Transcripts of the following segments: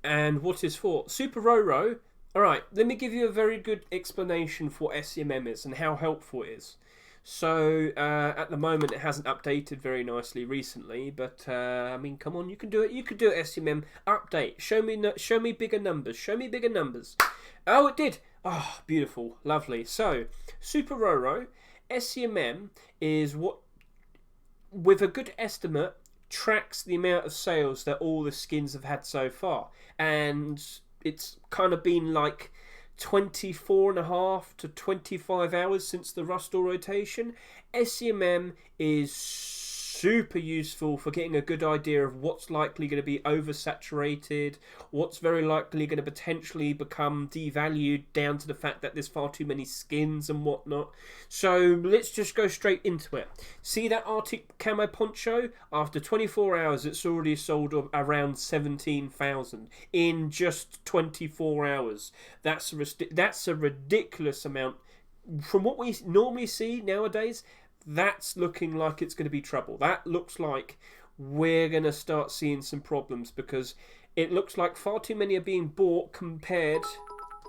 and what is for. Super Roro. Alright, let me give you a very good explanation for what SCMM is and how helpful it is. So, at the moment, it hasn't updated very nicely recently, but I mean, come on, you can do it. You could do it, SCMM. Update. Show me bigger numbers. Show me bigger numbers. Oh, it did. Oh, beautiful. Lovely. So, Super Roro, SCMM is what, with a good estimate, tracks the amount of sales that all the skins have had so far. And it's kind of been like 24.5 to 25 hours since the Rust rotation. SCMM is super useful for getting a good idea of what's likely going to be oversaturated, what's very likely going to potentially become devalued down to the fact that there's far too many skins and whatnot. So let's just go straight into it. See that Arctic camo poncho? After 24 hours, it's already sold around 17,000 in just 24 hours. That's a ridiculous amount. From what we normally see nowadays, that's looking like it's going to be trouble. That looks like we're going to start seeing some problems, because it looks like far too many are being bought compared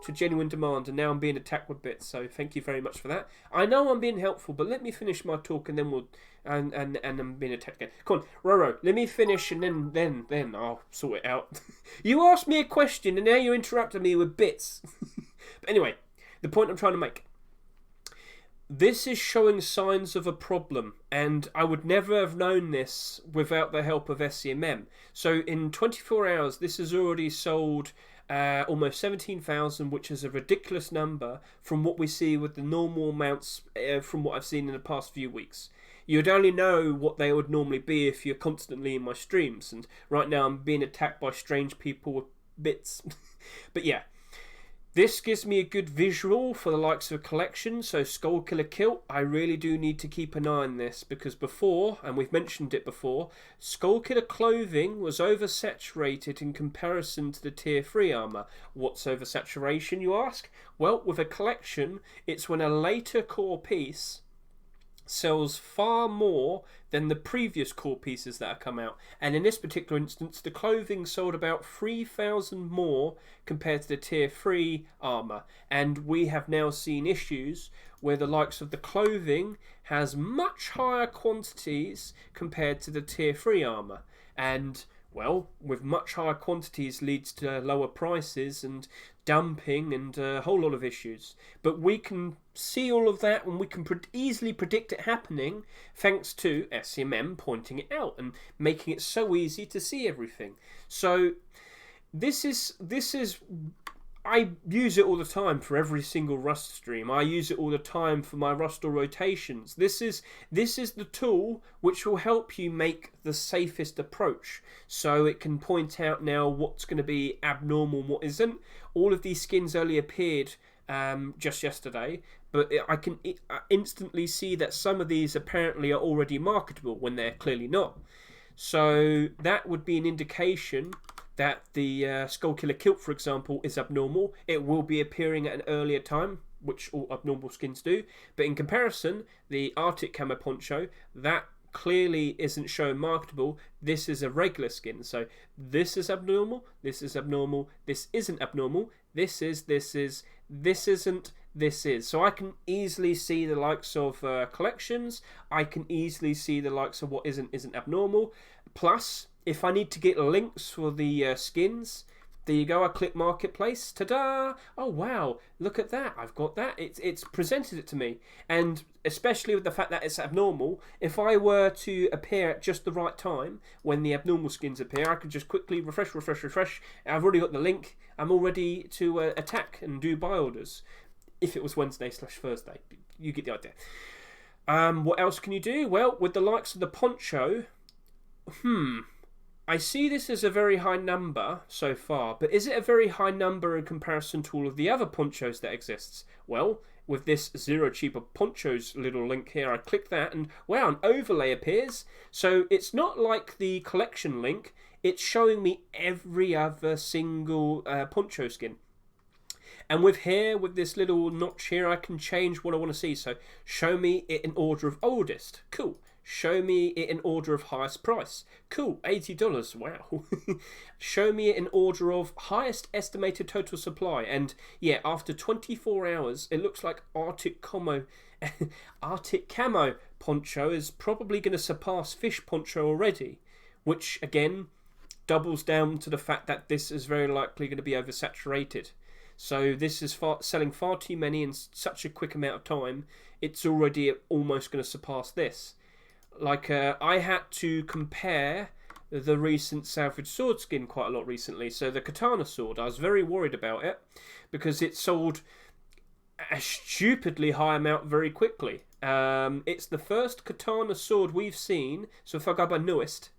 to genuine demand, and now I'm being attacked with bits. So thank you very much for that. I know I'm being helpful, but let me finish my talk and then we'll and I'm being attacked again. Come on, Roro, let me finish and then I'll sort it out. You asked me a question and now you're interrupting me with bits. But anyway, the point I'm trying to make. This is showing signs of a problem, and I would never have known this without the help of SCMM. So in 24 hours, this has already sold almost 17,000, which is a ridiculous number from what we see with the normal amounts from what I've seen in the past few weeks. You'd only know what they would normally be if you're constantly in my streams, and right now I'm being attacked by strange people with bits. But yeah. This gives me a good visual for the likes of a collection. So Skullkiller Kilt, I really do need to keep an eye on this, because before, and we've mentioned it before, Skullkiller clothing was oversaturated in comparison to the tier 3 armour. What's oversaturation, you ask? Well, with a collection, it's when a later core piece sells far more than the previous core pieces that have come out. And in this particular instance, the clothing sold about 3,000 more compared to the tier 3 armour. And we have now seen issues where the likes of the clothing has much higher quantities compared to the tier 3 armour. And well, with much higher quantities leads to lower prices and dumping and a whole lot of issues. But we can see all of that, and we can easily predict it happening thanks to SCMM pointing it out and making it so easy to see everything. So this is I use it all the time for every single Rust stream. I use it all the time for my Rust rotations. This is the tool which will help you make the safest approach. So it can point out now what's going to be abnormal and what isn't. All of these skins only appeared just yesterday, but I can instantly see that some of these apparently are already marketable when they're clearly not. So that would be an indication that the Skullkiller Kilt, for example, is abnormal. It will be appearing at an earlier time, which all abnormal skins do. But in comparison, the Arctic Camo Poncho, that clearly isn't shown marketable. This is a regular skin. So this is abnormal, this is abnormal, this isn't abnormal, this isn't, this is. So I can easily see the likes of collections. I can easily see the likes of what isn't abnormal. Plus, if I need to get links for the skins, there you go. I click Marketplace. Ta-da! Oh wow! Look at that. I've got that. It's presented it to me, and especially with the fact that it's abnormal. If I were to appear at just the right time when the abnormal skins appear, I could just quickly refresh. I've already got the link. I'm all ready to attack and do buy orders. If it was Wednesday/Thursday, you get the idea. What else can you do? Well, with the likes of the poncho, I see this as a very high number so far, but is it a very high number in comparison to all of the other ponchos that exists? Well, with this Zero Cheaper Ponchos little link here, I click that and wow, an overlay appears. So it's not like the collection link, it's showing me every other single poncho skin. And with this little notch here, I can change what I want to see. So show me it in order of oldest. Cool. Show me it in order of highest price. Cool, $80. Wow. Show me it in order of highest estimated total supply. And yeah, after 24 hours, it looks like Arctic Camo poncho is probably going to surpass fish poncho already, which again doubles down to the fact that this is very likely going to be oversaturated. So this is selling far too many in such a quick amount of time. It's already almost going to surpass this. Like, I had to compare the recent salvage sword skin quite a lot recently. So the katana sword, I was very worried about it because it sold a stupidly high amount very quickly. It's the first katana sword we've seen. So if I go by newest,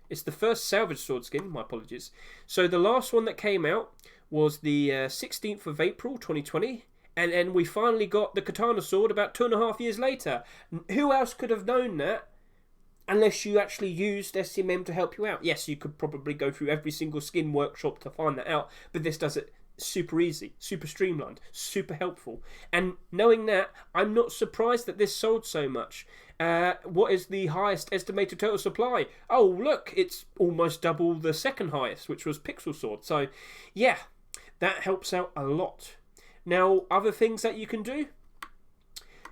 it's the first salvage sword skin. My apologies. So the last one that came out was the 16th of April 2020. And then we finally got the katana sword about 2.5 years later. Who else could have known that? Unless you actually used SCM to help you out. Yes, you could probably go through every single skin workshop to find that out, but this does it super easy, super streamlined, super helpful. And knowing that, I'm not surprised that this sold so much. What is the highest estimated total supply? Oh, look, it's almost double the second highest, which was Pixel Sword. So, yeah, that helps out a lot. Now, other things that you can do.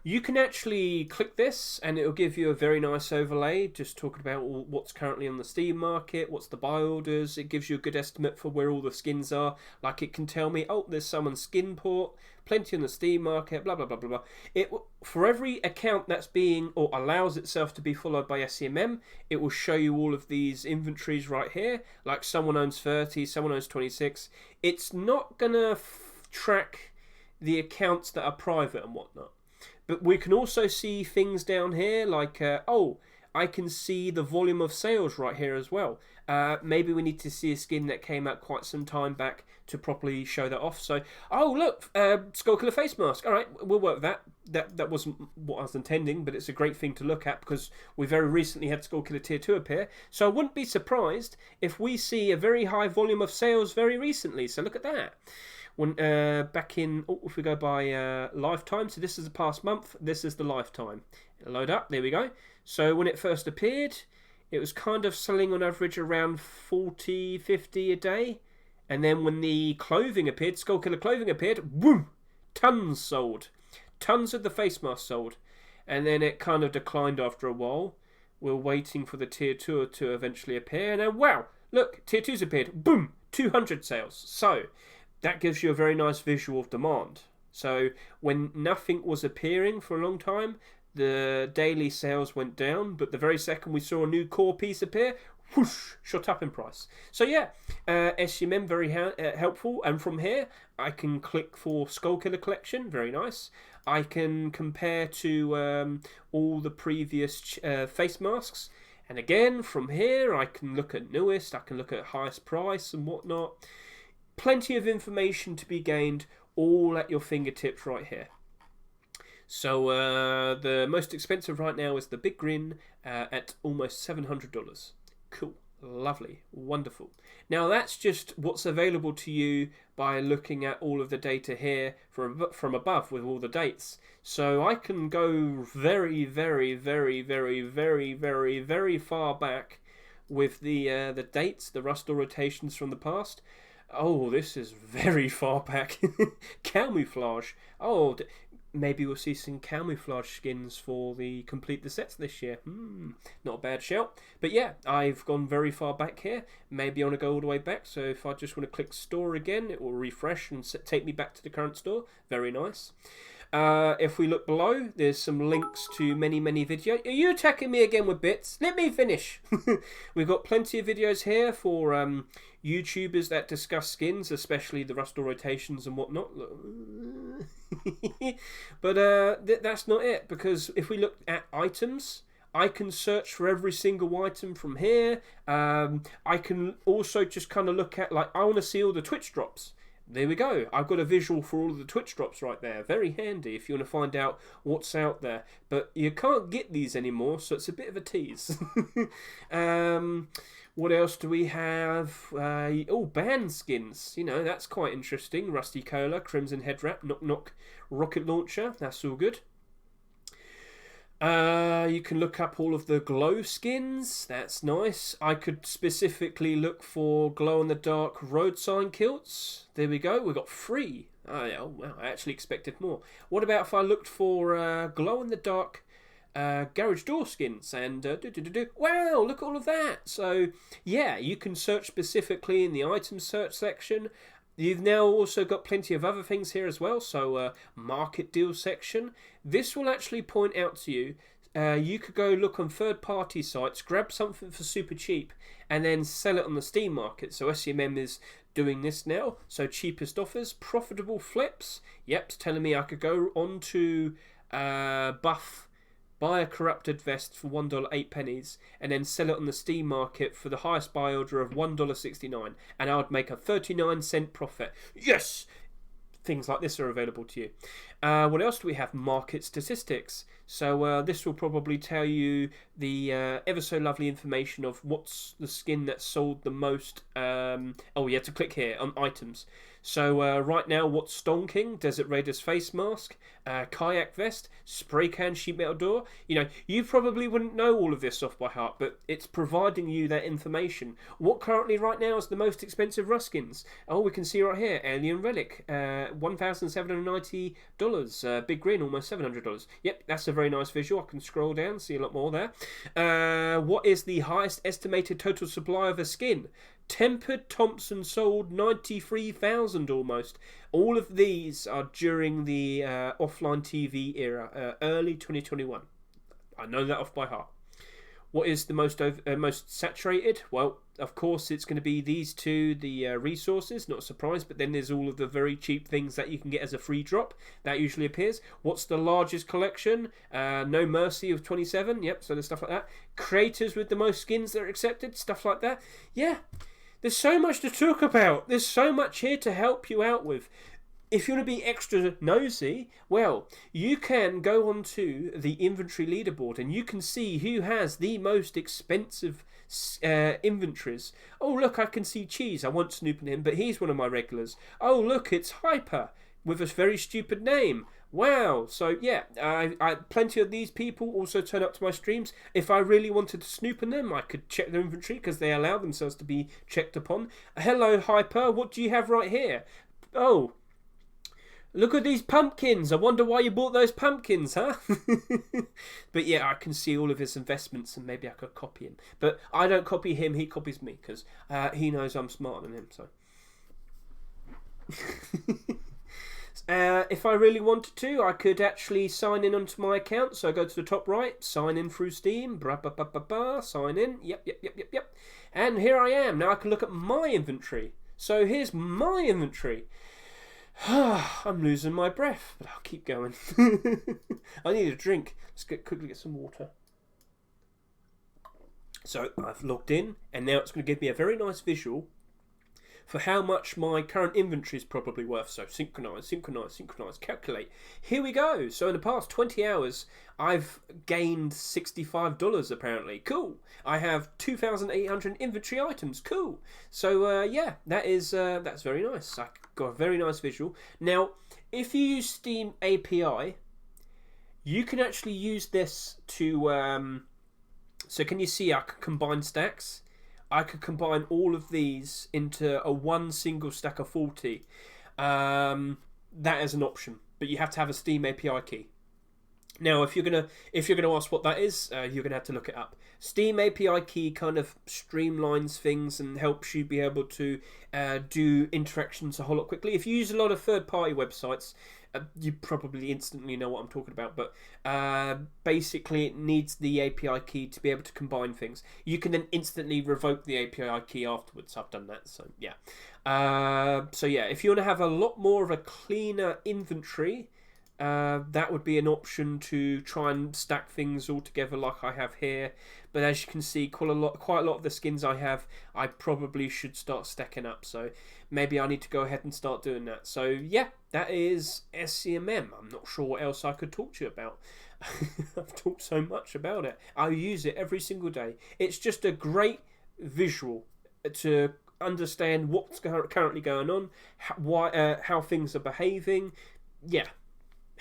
You can actually click this and it'll give you a very nice overlay, just talking about what's currently on the Steam market, what's the buy orders. It gives you a good estimate for where all the skins are. Like it can tell me, oh, there's someone's skin port, plenty on the Steam market, blah, blah, blah, blah, blah. For every account that's being or allows itself to be followed by SCM, it will show you all of these inventories right here. Like someone owns 30, someone owns 26. It's not going to track the accounts that are private and whatnot. But we can also see things down here like, I can see the volume of sales right here as well. Maybe we need to see a skin that came out quite some time back to properly show that off. So, oh look, Skullkiller face mask. All right, we'll work with that. That wasn't what I was intending, but it's a great thing to look at because we very recently had Skullkiller Tier 2 appear. So I wouldn't be surprised if we see a very high volume of sales very recently. So look at that. When back in, if we go by lifetime, so this is the past month, this is the lifetime. Load up, there we go. So when it first appeared, it was kind of selling on average around 40, 50 a day. And then when the clothing appeared, Skullkiller clothing appeared, boom, tons sold. Tons of the face mask sold. And then it kind of declined after a while. We're waiting for the Tier 2 to eventually appear. And then, wow, look, Tier 2's appeared, boom, 200 sales. So that gives you a very nice visual of demand. So when nothing was appearing for a long time, the daily sales went down, but the very second we saw a new core piece appear, whoosh, shot up in price. So yeah, SCM very helpful. And from here, I can click for Skullkiller Collection, very nice. I can compare to all the previous face masks. And again, from here, I can look at newest, I can look at highest price and whatnot. Plenty of information to be gained, all at your fingertips right here. So the most expensive right now is the Big Grin at almost $700. Cool, lovely, wonderful. Now that's just what's available to you by looking at all of the data here from above with all the dates. So I can go very, very, very, very, very, very, very far back with the dates, the Rust rotations from the past. Oh, this is very far back. Camouflage. Oh, maybe we'll see some camouflage skins for the complete the sets this year. Not a bad shout. But yeah, I've gone very far back here. Maybe I want to go all the way back. So if I just want to click store again, it will refresh and take me back to the current store. Very nice. If we look below, there's some links to many videos. Are you attacking me again with bits? Let me finish. We've got plenty of videos here for YouTubers that discuss skins, especially the Rust rotations and whatnot. But that's not it, because if we look at items, I can search for every single item from here. I can also just kind of look at, like, I want to see all the Twitch drops. There we go. I've got a visual for all of the Twitch drops right there. Very handy if you want to find out what's out there. But you can't get these anymore, so it's a bit of a tease. What else do we have? Band skins. You know, that's quite interesting. Rusty Cola, Crimson Head Wrap, Knock Knock Rocket Launcher. That's all good. You can look up all of the glow skins. That's nice. I could specifically look for glow-in-the-dark road sign kilts. There we go. We got 3. Oh, yeah, well, I actually expected more. What about if I looked for glow-in-the-dark garage door skins? And wow, look at all of that. So yeah, you can search specifically in the item search section. You've now also got plenty of other things here as well. So market deal section. This will actually point out to you. You could go look on third-party sites, grab something for super cheap, and then sell it on the Steam market. So SCMM is doing this now. So cheapest offers, profitable flips. Yep, it's telling me I could go on to Buff. Buy a corrupted vest for $1.08, and then sell it on the Steam market for the highest buy order of $1.69, and I would make a 39-cent profit. Yes! Things like this are available to you. What else do we have? Market statistics. So this will probably tell you the ever so lovely information of what's the skin that sold the most. You have to click here on items. So right now, what's stonking? Desert Raiders face mask, kayak vest, spray can sheet metal door. You probably wouldn't know all of this off by heart, but it's providing you that information. What currently right now is the most expensive Ruskins? Oh, we can see right here, Alien Relic, $1,790. Big Green, almost $700. Yep, that's a very nice visual. I can scroll down, see a lot more there. What is the highest estimated total supply of a skin? Tempered Thompson sold 93,000 almost. All of these are during the offline TV era, early 2021. I know that off by heart. What is the most saturated? Well, of course, it's going to be these two, the resources, not a surprise, but then there's all of the very cheap things that you can get as a free drop. That usually appears. What's the largest collection? No Mercy of 27. Yep, so there's stuff like that. Creators with the most skins that are accepted, stuff like that. Yeah. There's so much to talk about. There's so much here to help you out with. If you want to be extra nosy, well, you can go onto the inventory leaderboard and you can see who has the most expensive inventories. Oh, look, I can see Cheese. I want snooping him, but he's one of my regulars. Oh, look, it's Hyper with a very stupid name. Wow. So yeah, I plenty of these people also turn up to my streams. If I really wanted to snoop on them, I could check their inventory because they allow themselves to be checked upon. Hello, Hyper. What do you have right here? Oh, look at these pumpkins. I wonder why you bought those pumpkins, huh? But yeah, I can see all of his investments and maybe I could copy him. But I don't copy him. He copies me because he knows I'm smarter than him. So. If I really wanted to, I could actually sign in onto my account. So I go to the top right, sign in through Steam, sign in, yep. And here I am. Now I can look at my inventory. So here's my inventory. I'm losing my breath, but I'll keep going. I need a drink. Let's quickly get some water. So I've logged in, and now it's going to give me a very nice visual for how much my current inventory is probably worth. So synchronize, calculate. Here we go. So in the past 20 hours, I've gained $65 apparently. Cool. I have 2,800 inventory items. Cool. So yeah, that's very nice. I got a very nice visual. Now, if you use Steam API, you can actually use this to... so can you see I can combine stacks? I could combine all of these into one single stack of 40. That is an option, but you have to have a Steam API key. Now, if you're gonna ask what that is, you're gonna have to look it up. Steam API key kind of streamlines things and helps you be able to do interactions a whole lot quickly. If you use a lot of third-party websites, you probably instantly know what I'm talking about. But basically, it needs the API key to be able to combine things. You can then instantly revoke the API key afterwards. I've done that, so yeah. If you want to have a lot more of a cleaner inventory, that would be an option to try and stack things all together like I have here. But as you can see, quite a lot of the skins I have, I probably should start stacking up. So maybe I need to go ahead and start doing that. So yeah, that is SCMM. I'm not sure what else I could talk to you about. I've talked so much about it. I use it every single day. It's just a great visual to understand what's currently going on, how things are behaving. Yeah.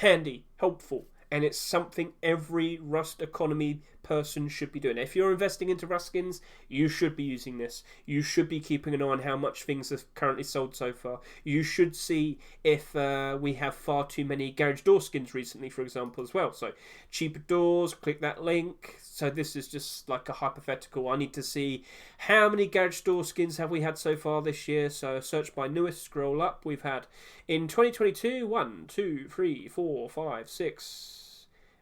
Handy, helpful, and it's something every Rust economy person should be doing. If you're investing into Rust skins, you should be using this. You should be keeping an eye on how much things have currently sold so far. You should see if we have far too many garage door skins recently, for example, as well. So cheaper doors, click that link. So this is just like a hypothetical. I need to see how many garage door skins have we had so far this year. So search by newest, scroll up. We've had in 2022 1, 2, 3, 4, 5, 6,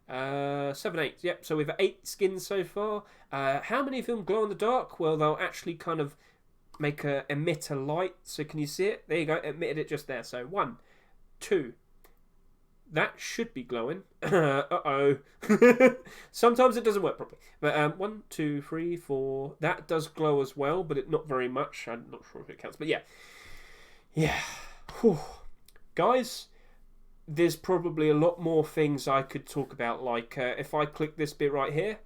7, 8. Yep, so we've 8 skins so far. How many of them glow in the dark? Well, they'll actually kind of emit a light. So can you see it? There you go, emitted it just there. So 1, 2. That should be glowing. Uh-oh. Sometimes it doesn't work properly. But 1, 2, 3, 4. That does glow as well, but not very much. I'm not sure if it counts. But yeah. Yeah. Whew. Guys, there's probably a lot more things I could talk about. Like if I click this bit right here,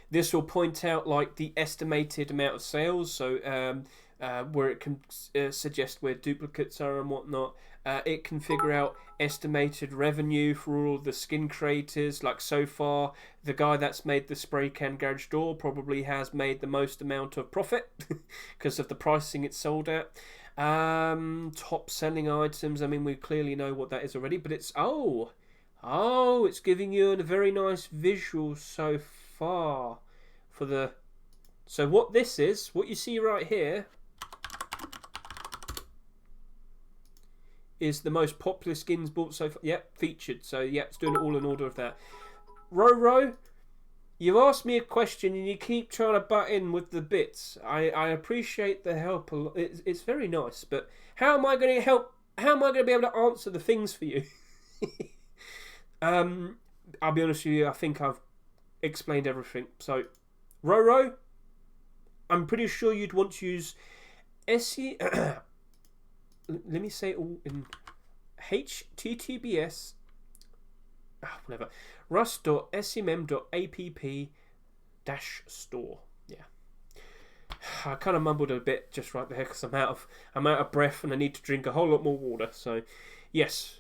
this will point out like the estimated amount of sales. So where it can suggest where duplicates are and whatnot. It can figure out estimated revenue for all the skin creators. Like so far, the guy that's made the spray can garage door probably has made the most amount of profit because of the pricing it's sold at. Top selling items. I mean, we clearly know what that is already, but it's it's giving you a very nice visual so far for the. So what this is, what you see right here, is the most popular skins bought so far. Yep, featured. So yep, it's doing it all in order of that. Roro, you've asked me a question and you keep trying to butt in with the bits. I appreciate the help a lot. It's very nice, but how am I going to help? How am I going to be able to answer the things for you? I'll be honest with you. I think I've explained everything. So, Roro, I'm pretty sure you'd want to use SE. Let me say it all in HTTPS. Whatever. Rust.scmm.app-store. Yeah. I kind of mumbled a bit just right there because I'm out of breath and I need to drink a whole lot more water. So, yes,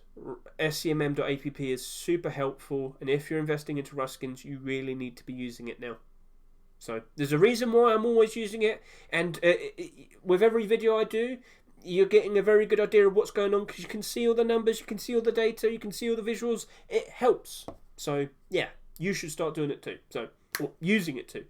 scmm.app is super helpful, and if you're investing into Rust skins, you really need to be using it now. So, there's a reason why I'm always using it, and with every video I do, you're getting a very good idea of what's going on because you can see all the numbers, you can see all the data, you can see all the visuals. It helps. So, yeah, you should start doing it too. So, or using it too.